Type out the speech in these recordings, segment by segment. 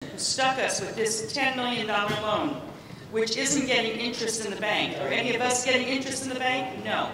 who stuck us with this $10 million loan, which isn't getting interest in the bank. Are any of us getting interest in the bank? No.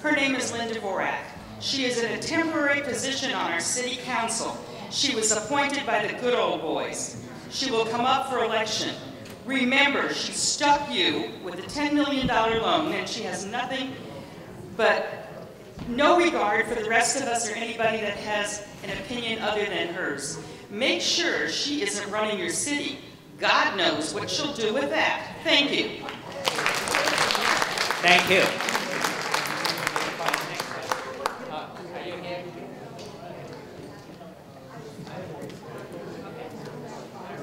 Her name is Linda Vorak. She is in a temporary position on our city council. She was appointed by the good old boys. She will come up for election. Remember, she stuck you with a $10 million loan, and she has nothing but no regard for the rest of us or anybody that has an opinion other than hers. Make sure she isn't running your city. God knows what she'll do with that. Thank you. Thank you.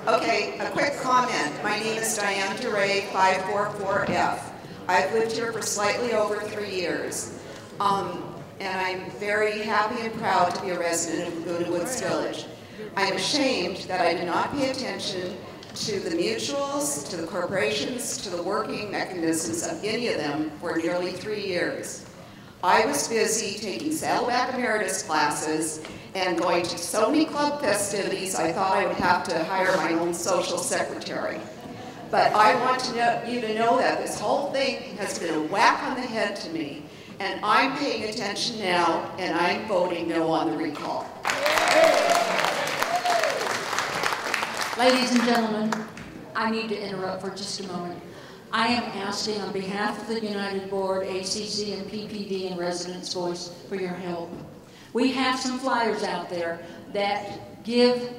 Okay, a quick comment. My name is Diane DeRay, 544F. I've lived here for slightly over 3 years. And I'm very happy and proud to be a resident of Laguna Woods Village. I'm ashamed that I did not pay attention to the mutuals, to the corporations, to the working mechanisms of any of them for nearly 3 years. I was busy taking Saddleback Emeritus classes and going to so many club festivities, I thought I would have to hire my own social secretary. But I want you to know that this whole thing has been a whack on the head to me, and I'm paying attention now, and I'm voting no on the recall. Ladies and gentlemen, I need to interrupt for just a moment. I am asking on behalf of the United Board, ACC, and PPD, and Residents' Voice for your help. We have some flyers out there that give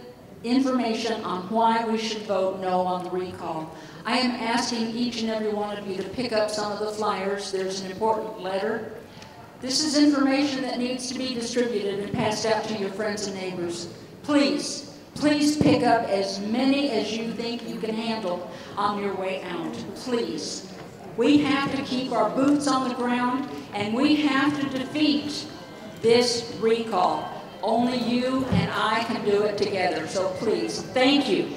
information on why we should vote no on the recall. I am asking each and every one of you to pick up some of the flyers. There's an important letter. This is information that needs to be distributed and passed out to your friends and neighbors. Please, please pick up as many as you think you can handle on your way out. Please. We have to keep our boots on the ground, and we have to defeat this recall. Only you and I can do it together, so please, thank you.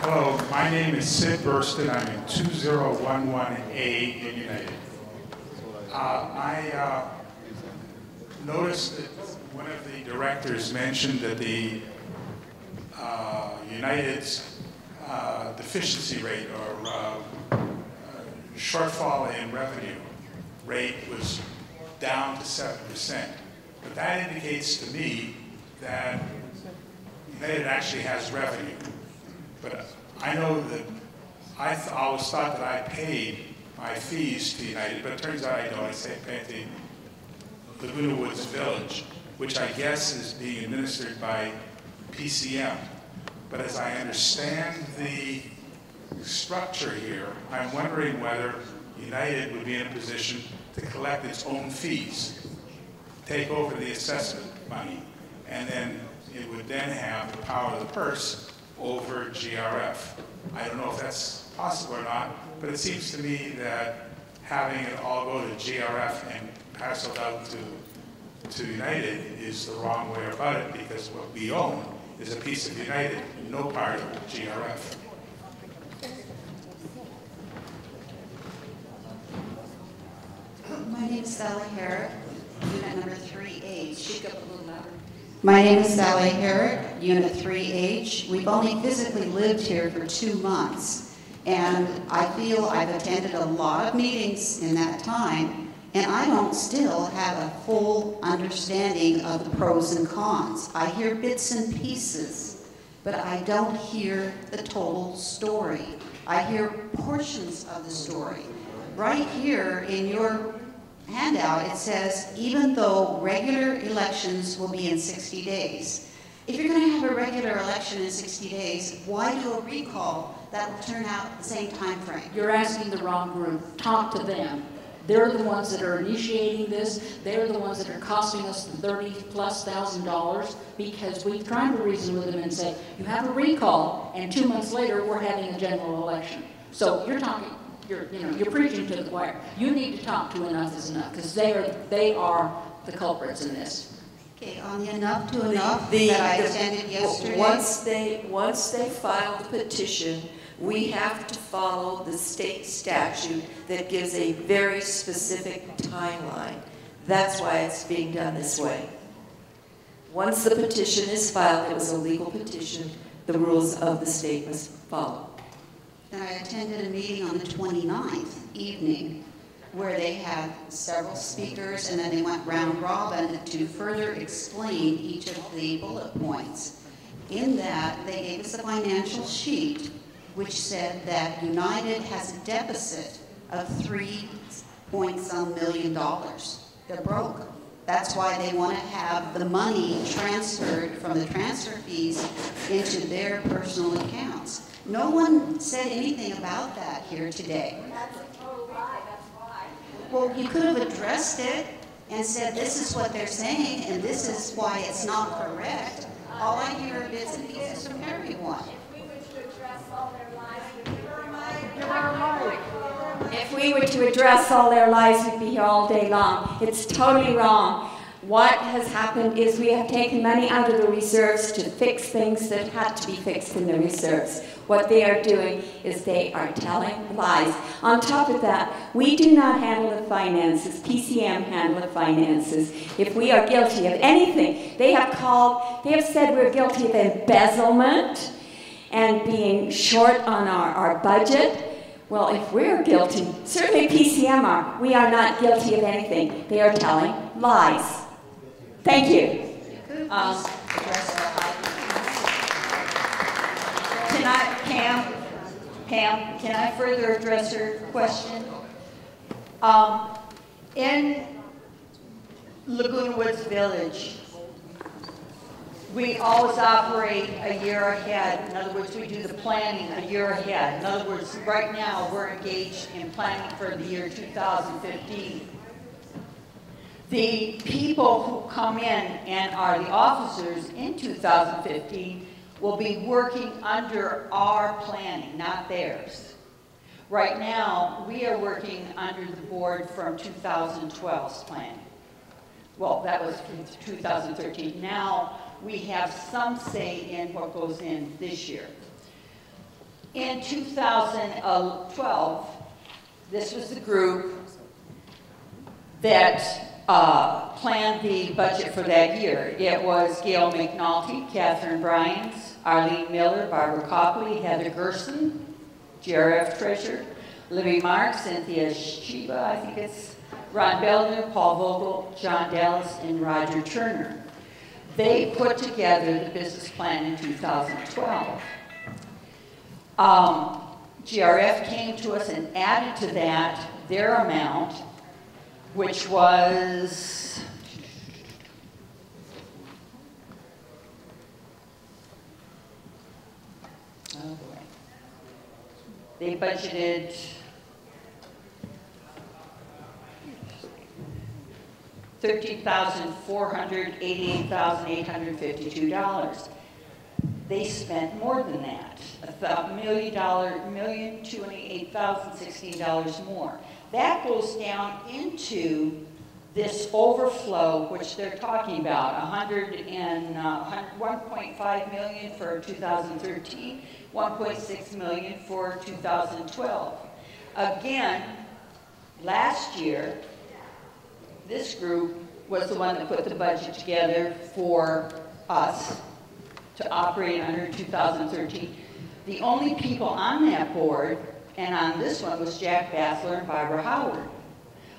Hello, my name is Sid Burston. I'm in 2011A in United. I noticed that one of the directors mentioned that the United's deficiency rate or shortfall in revenue rate was down to 7%. But that indicates to me that United actually has revenue. But I know that I always thought that I paid my fees to United, but it turns out I don't. I pay to Laguna Woods Village, which I guess is being administered by PCM. But as I understand the structure here, I'm wondering whether United would be in a position to collect its own fees, take over the assessment money, and then it would then have the power of the purse over GRF. I don't know if that's possible or not, but it seems to me that having it all go to GRF and parceled out to United is the wrong way about it, because what we own is a piece of United, no part of GRF. My name is Sally Herrick, unit number 3H. Speak up a little louder. My name is Sally Herrick, unit 3H. We've only physically lived here for 2 months, and I feel I've attended a lot of meetings in that time, and I don't still have a full understanding of the pros and cons. I hear bits and pieces, but I don't hear the total story. I hear portions of the story. Right here in your handout, it says, even though regular elections will be in 60 days. If you're going to have a regular election in 60 days, why do a recall that will turn out the same time frame? You're asking the wrong group. Talk to them. They're the ones that are initiating this. They're the ones that are costing us $30,000+, because we've tried to reason with them and say, you have a recall, and 2 months later, we're having a general election. So you're talking, you're preaching to the choir. You need to talk to Enough is Enough, because they are the culprits in this. Okay, on the Enough to Enough that I attended yesterday. Once they file the petition, we have to follow the state statute that gives a very specific timeline. That's why it's being done this way. Once the petition is filed, it was a legal petition, the rules of the state must follow. And I attended a meeting on the 29th evening where they had several speakers, and then they went round robin to further explain each of the bullet points. In that, they gave us a financial sheet which said that United has a deficit of $3-point-some million. They're broke. That's why they want to have the money transferred from the transfer fees into their personal accounts. No one said anything about that here today. That's a total lie, that's why. Well, you could have addressed it and said, this is what they're saying, and this is why it's not correct. All I hear are bits and pieces from everyone. If we were to address all their lies, we'd be here all day long. It's totally wrong. What has happened is we have taken money out of the reserves to fix things that had to be fixed in the reserves. What they are doing is they are telling lies. On top of that, we do not handle the finances. PCM handle the finances. If we are guilty of anything, they have said we're guilty of embezzlement and being short on our budget. Well, if we're guilty, certainly PCM are. We are not guilty of anything. They are telling lies. Thank you. Pam, can I further address her question? In Laguna Woods Village, we always operate a year ahead. In other words, we do the planning a year ahead. In other words, right now we're engaged in planning for the year 2015. The people who come in and are the officers in 2015 will be working under our planning, not theirs. Right now, we are working under the board from 2012's planning. Well, that was 2013. Now, we have some say in what goes in this year. In 2012, this was the group that planned the budget for that year. It was Gail McNulty, Catherine Bryans, Arlene Miller, Barbara Copley, Heather Gerson, GRF Treasurer, Libby Marks, Cynthia Shiba, I think it's Ron Belner, Paul Vogel, John Dallas, and Roger Turner. They put together the business plan in 2012. GRF came to us and added to that their amount, which was they budgeted $13,488,852. They spent more than that, $1,288,016 more. That goes down into this overflow, which they're talking about, 1.5 million for 2013, 1.6 million for 2012. Again, last year, this group was the one that put the budget together for us to operate under 2013. The only people on that board and on this one was Jack Bassler and Barbara Howard.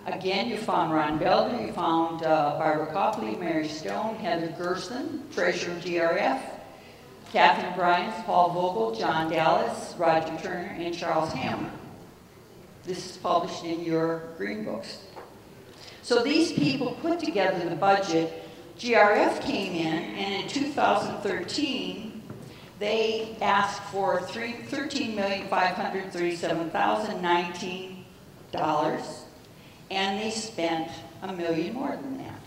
Again, you found Ron Belder, you found Barbara Copley, Mary Stone, Heather Gerson, Treasurer GRF, Catherine Bryans, Paul Vogel, John Dallas, Roger Turner, and Charles Hammer. This is published in your green books. So these people put together the budget. GRF came in, and in 2013, they asked for $13,537,019, and they spent $1 million more than that.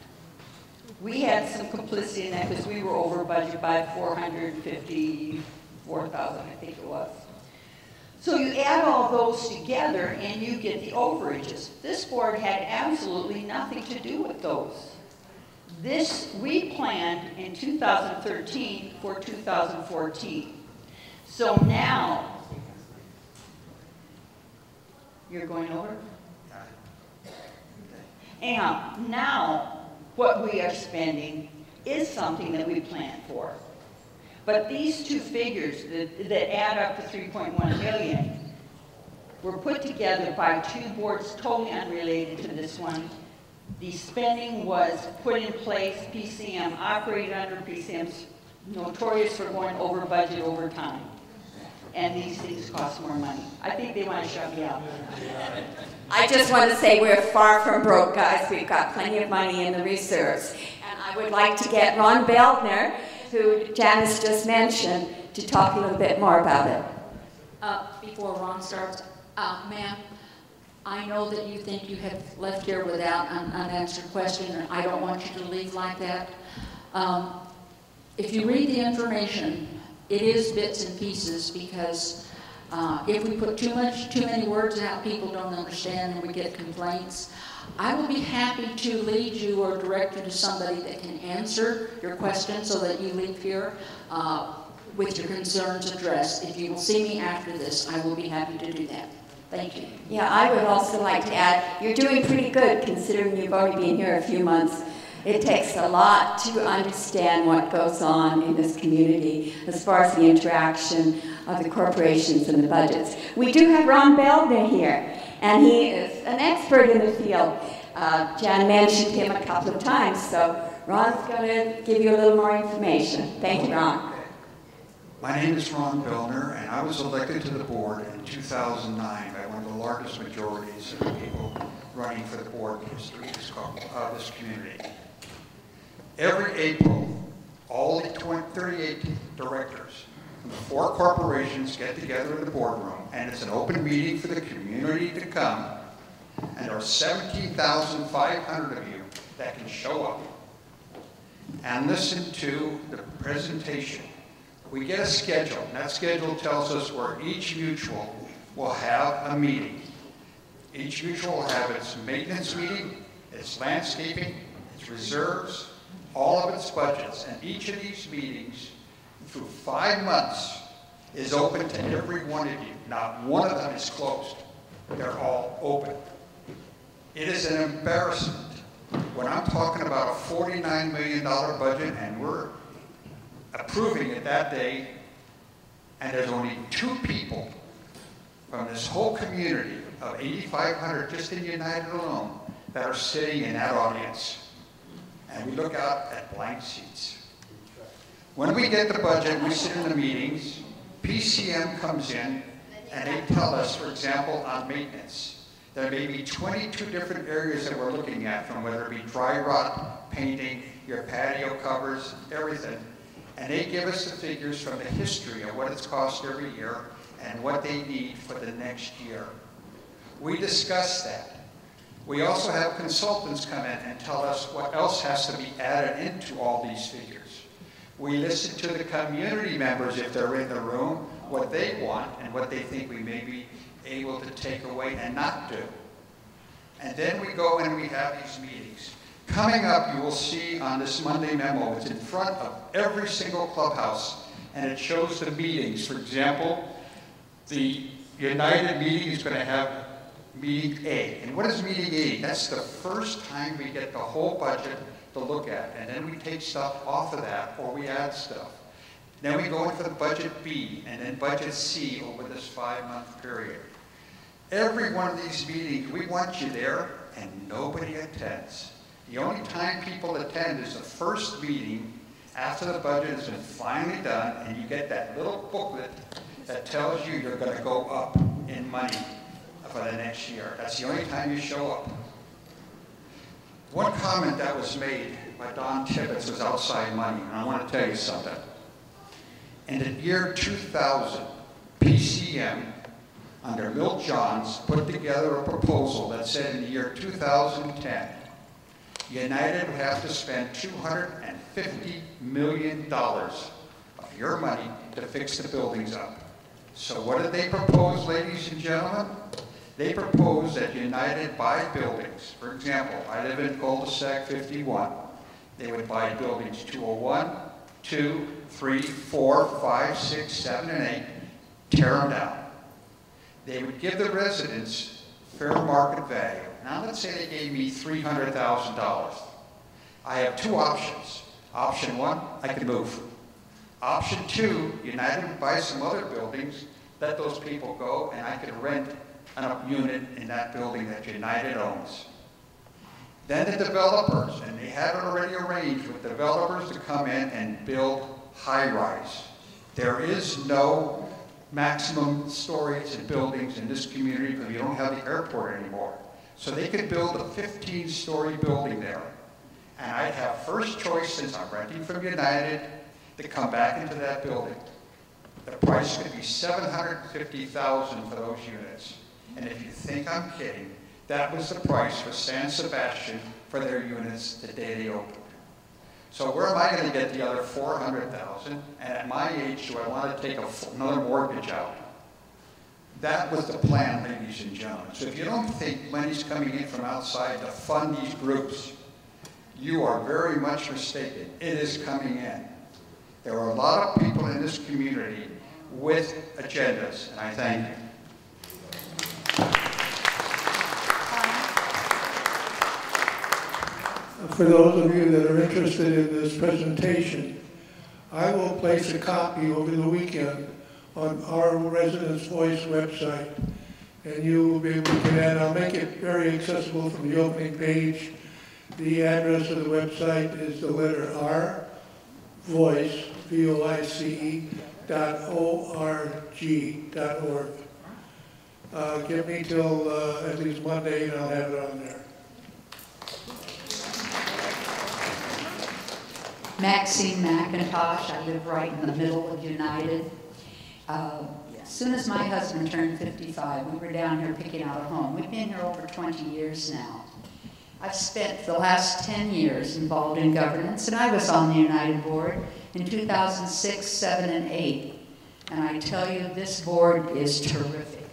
We had some complicity in that because we were over budget by $454,000, I think it was. So you add all those together and you get the overages. This board had absolutely nothing to do with those. This we planned in 2013 for 2014. So now, you're going over? Anyhow, now what we are spending is something that we plan for. But these two figures that add up to 3.1 million were put together by two boards totally unrelated to this one. The spending was put in place, PCM operated under, PCM's notorious for going over budget over time. And these things cost more money. I think they want to shut me up. I just want to say we're far from broke, guys. We've got plenty of money in the reserves. And I would like to get Ron Beldner, who Janice just mentioned, to talk a little bit more about it. Before Ron starts, ma'am, I know that you think you have left here without an unanswered question, and I don't want you to leave like that. If you read the information, it is bits and pieces, because if we put too many words out, people don't understand and we get complaints. I will be happy to lead you or direct you to somebody that can answer your question so that you leave here with your concerns addressed. If you will see me after this, I will be happy to do that. Thank you. Yeah, I would also like to add, you're doing pretty good considering you've only been here a few months. It takes a lot to understand what goes on in this community as far as the interaction of the corporations and the budgets. We do have Ron Beldner here, and he is an expert in the field. Jan mentioned him a couple of times, so Ron's going to give you a little more information. Thank you, Ron. My name is Ron Beldner, and I was elected to the board in 2009 by one of the largest majorities of people running for the board in the history of this community. Every April, all the 38 directors from the 4 corporations get together in the boardroom, and it's an open meeting for the community to come, and there are 17,500 of you that can show up and listen to the presentation. We get a schedule, and that schedule tells us where each mutual will have a meeting. Each mutual will have its maintenance meeting, its landscaping, its reserves, all of its budgets, and each of these meetings through 5 months is open to every one of you. Not one of them is closed. They're all open. It is an embarrassment when I'm talking about a $49 million budget and we're approving it that day, and there's only 2 people from this whole community of 8,500 just in United alone that are sitting in that audience. And we look out at blank seats. When we get the budget, we sit in the meetings, PCM comes in, and they tell us, for example, on maintenance, there may be 22 different areas that we're looking at, from whether it be dry rot, painting, your patio covers, everything. And they give us the figures from the history of what it's cost every year and what they need for the next year. We discuss that. We also have consultants come in and tell us what else has to be added into all these figures. We listen to the community members, if they're in the room, what they want and what they think we may be able to take away and not do. And then we go and we have these meetings. Coming up, you will see on this Monday memo, it's in front of every single clubhouse, and it shows the meetings. For example, the United meeting is going to have meeting A. And what is meeting A? That's the first time we get the whole budget to look at, and then we take stuff off of that, or we add stuff. Then we go in for the budget B, and then budget C over this 5-month period. Every one of these meetings, we want you there, and nobody attends. The only time people attend is the first meeting after the budget has been finally done, and you get that little booklet that tells you you're going to go up in money for the next year. That's the only time you show up. One comment that was made by Don Tibbetts was outside money, and I want to tell you something. In the year 2000, PCM, under Milt Johns, put together a proposal that said in the year 2010, United would have to spend $250 million of your money to fix the buildings up. So what did they propose, ladies and gentlemen? They proposed that United buy buildings. For example, I live in cul-de-sac 51. They would buy buildings 201, 2, 3, 4, 5, 6, 7, and 8, tear them down. They would give the residents fair market value. Now let's say they gave me $300,000. I have 2 options. Option one, I could move. Option two, United would buy some other buildings, let those people go, and I could rent a unit in that building that United owns. Then the developers, and they have it already arranged with developers to come in and build high-rise. There is no maximum stories in buildings in this community because you don't have the airport anymore. So they could build a 15-story building there. And I'd have first choice, since I'm renting from United, to come back into that building. The price could be $750,000 for those units. And if you think I'm kidding, that was the price for San Sebastian for their units the day they opened. So where am I going to get the other $400,000? And at my age, do I want to take another mortgage out? That was the plan, ladies and gentlemen. So if you don't think money's coming in from outside to fund these groups, you are very much mistaken. It is coming in. There are a lot of people in this community with agendas, and I thank you. For those of you that are interested in this presentation, I will place a copy over the weekend on our Residents' Voice website, and you will be able to get it. I'll make it very accessible from the opening page. The address of the website is the letter R, voice, VOICE, .org.org. Give me till at least Monday, and I'll have it on there. Maxine McIntosh. I live right in the middle of United. As soon as my husband turned 55, we were down here picking out a home. We've been here over 20 years now. I've spent the last 10 years involved in governance, and I was on the United Board in 2006, 7, and 8. And I tell you, this board is terrific.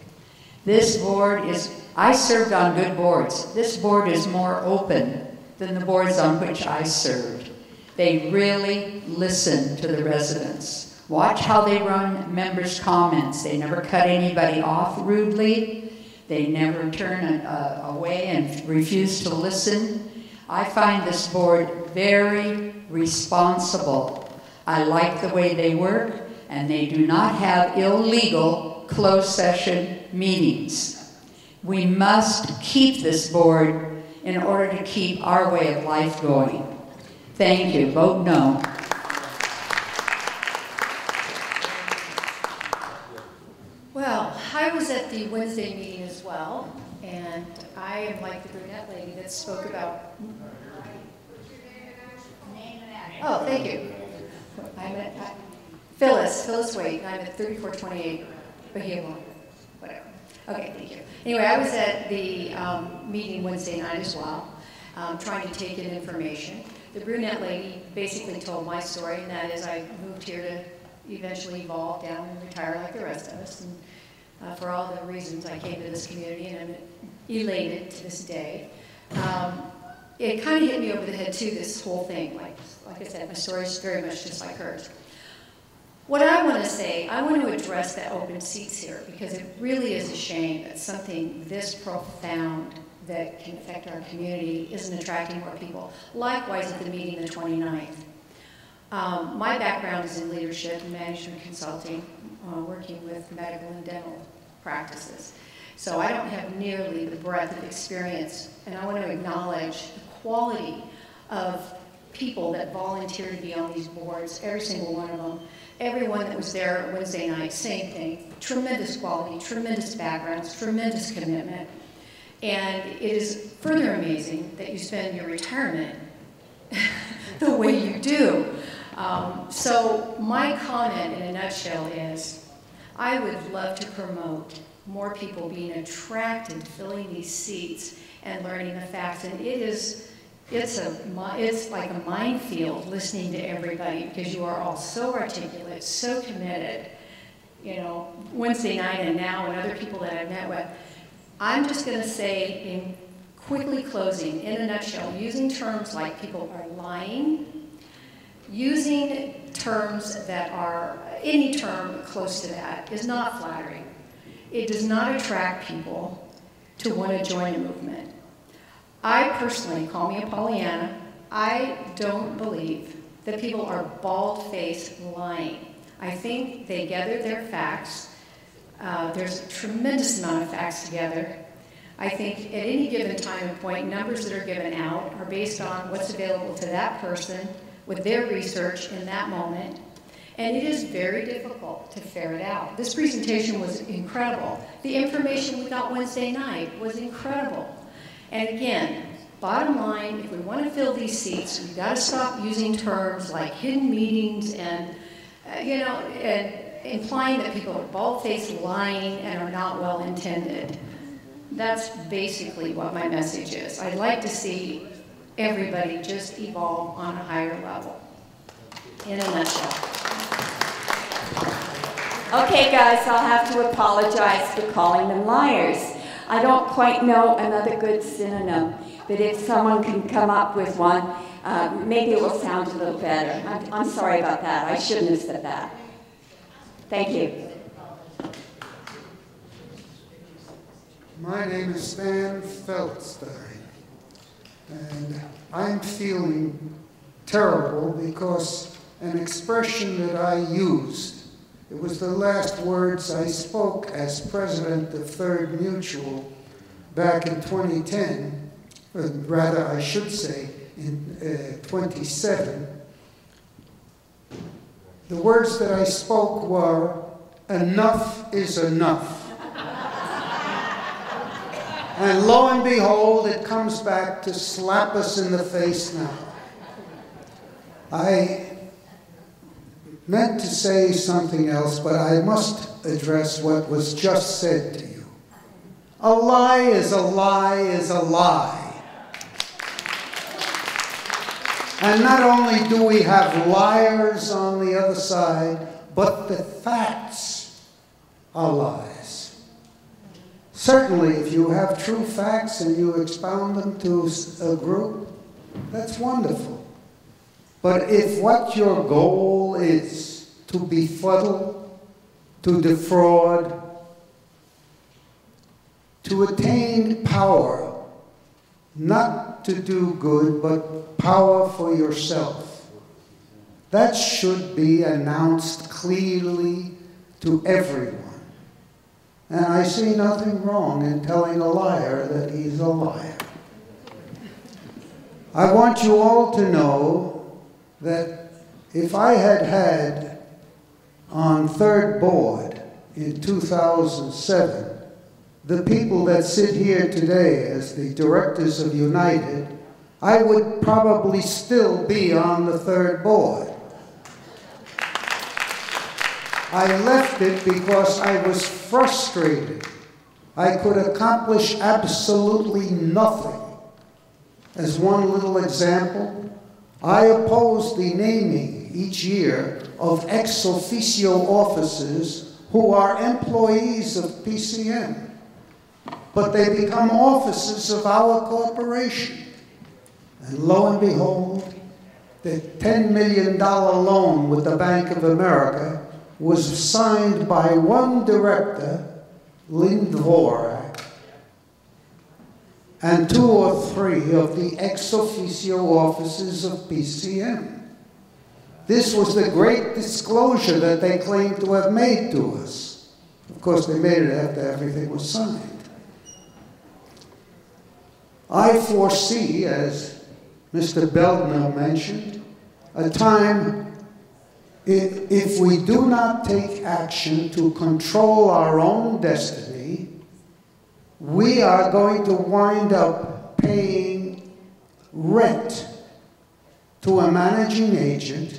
This board is, I served on good boards. This board is more open than the boards on which I served. They really listen to the residents. Watch how they run members' comments. They never cut anybody off rudely. They never turn away and refuse to listen. I find this board very responsible. I like the way they work, and they do not have illegal closed session meetings. We must keep this board in order to keep our way of life going. Thank you. Vote no. Well, I was at the Wednesday meeting as well, and I am like the brunette lady that spoke about. Oh, thank you. I'm at Phyllis Waite, and I'm at 3428 Bahia Lawn. Whatever. Okay, thank you. Anyway, I was at the meeting Wednesday night as well, trying to take in information. The brunette lady basically told my story, and that is I moved here to eventually evolve down and retire like the rest of us. And for all the reasons I came to this community, and I'm elated to this day. It kind of hit me over the head too, this whole thing. Like I said, my story is very much just like hers. What I want to say, I want to address the open seats here, because it really is a shame that something this profound that can affect our community isn't attracting more people. Likewise, at the meeting the 29th. My background is in leadership and management consulting, working with medical and dental practices. So I don't have nearly the breadth of experience, and I want to acknowledge the quality of people that volunteer to be on these boards, every single one of them. Everyone that was there Wednesday night, same thing. Tremendous quality, tremendous backgrounds, tremendous commitment. And it is further amazing that you spend your retirement the way you do. So my comment in a nutshell is, I would love to promote more people being attracted to filling these seats and learning the facts. And it's like a minefield listening to everybody, because you are all so articulate, so committed. You know, Wednesday night and now, and other people that I've met with. I'm just going to say, in quickly closing, in a nutshell, using terms like people are lying, using terms that are, any term close to that is not flattering. It does not attract people to want to join a movement. I personally, call me a Pollyanna, I don't believe that people are bald-faced lying. I think they gather their facts. There's a tremendous amount of facts together. I think at any given time and point, numbers that are given out are based on what's available to that person with their research in that moment. And it is very difficult to ferret out. This presentation was incredible. The information we got Wednesday night was incredible. And again, bottom line, if we want to fill these seats, we've got to stop using terms like hidden meetings and, and implying that people are bald-faced lying and are not well-intended. That's basically what my message is. I'd like to see everybody just evolve on a higher level, in a nutshell. Okay, guys, I'll have to apologize for calling them liars. I don't quite know another good synonym, but if someone can come up with one, maybe it will sound a little better. I'm sorry about that. I shouldn't have said that. Thank you. My name is Stan Feldstein, and I'm feeling terrible because an expression that I used, it was the last words I spoke as president of Third Mutual back in 2010, or rather I should say in 27. The words that I spoke were, "Enough is enough." And lo and behold, it comes back to slap us in the face now. I meant to say something else, but I must address what was just said to you. A lie is a lie is a lie. And not only do we have liars on the other side, but the facts are lies. Certainly, if you have true facts and you expound them to a group, that's wonderful. But if what your goal is to befuddle, to defraud, to attain power, not to do good, but power for yourself, that should be announced clearly to everyone. And I see nothing wrong in telling a liar that he's a liar. I want you all to know that if I had had on third board in 2007, the people that sit here today as the directors of United, I would probably still be on the third board. I left it because I was frustrated. I could accomplish absolutely nothing. As one little example, I opposed the naming each year of ex officio officers who are employees of PCM, but they become officers of our corporation. And lo and behold, the $10 million loan with the Bank of America was signed by one director, Lynn Dvorak, and 2 or 3 of the ex officio officers of PCM. This was the great disclosure that they claimed to have made to us. Of course, they made it after everything was signed. I foresee, as Mr. Beldner mentioned, a time if we do not take action to control our own destiny, we are going to wind up paying rent to a managing agent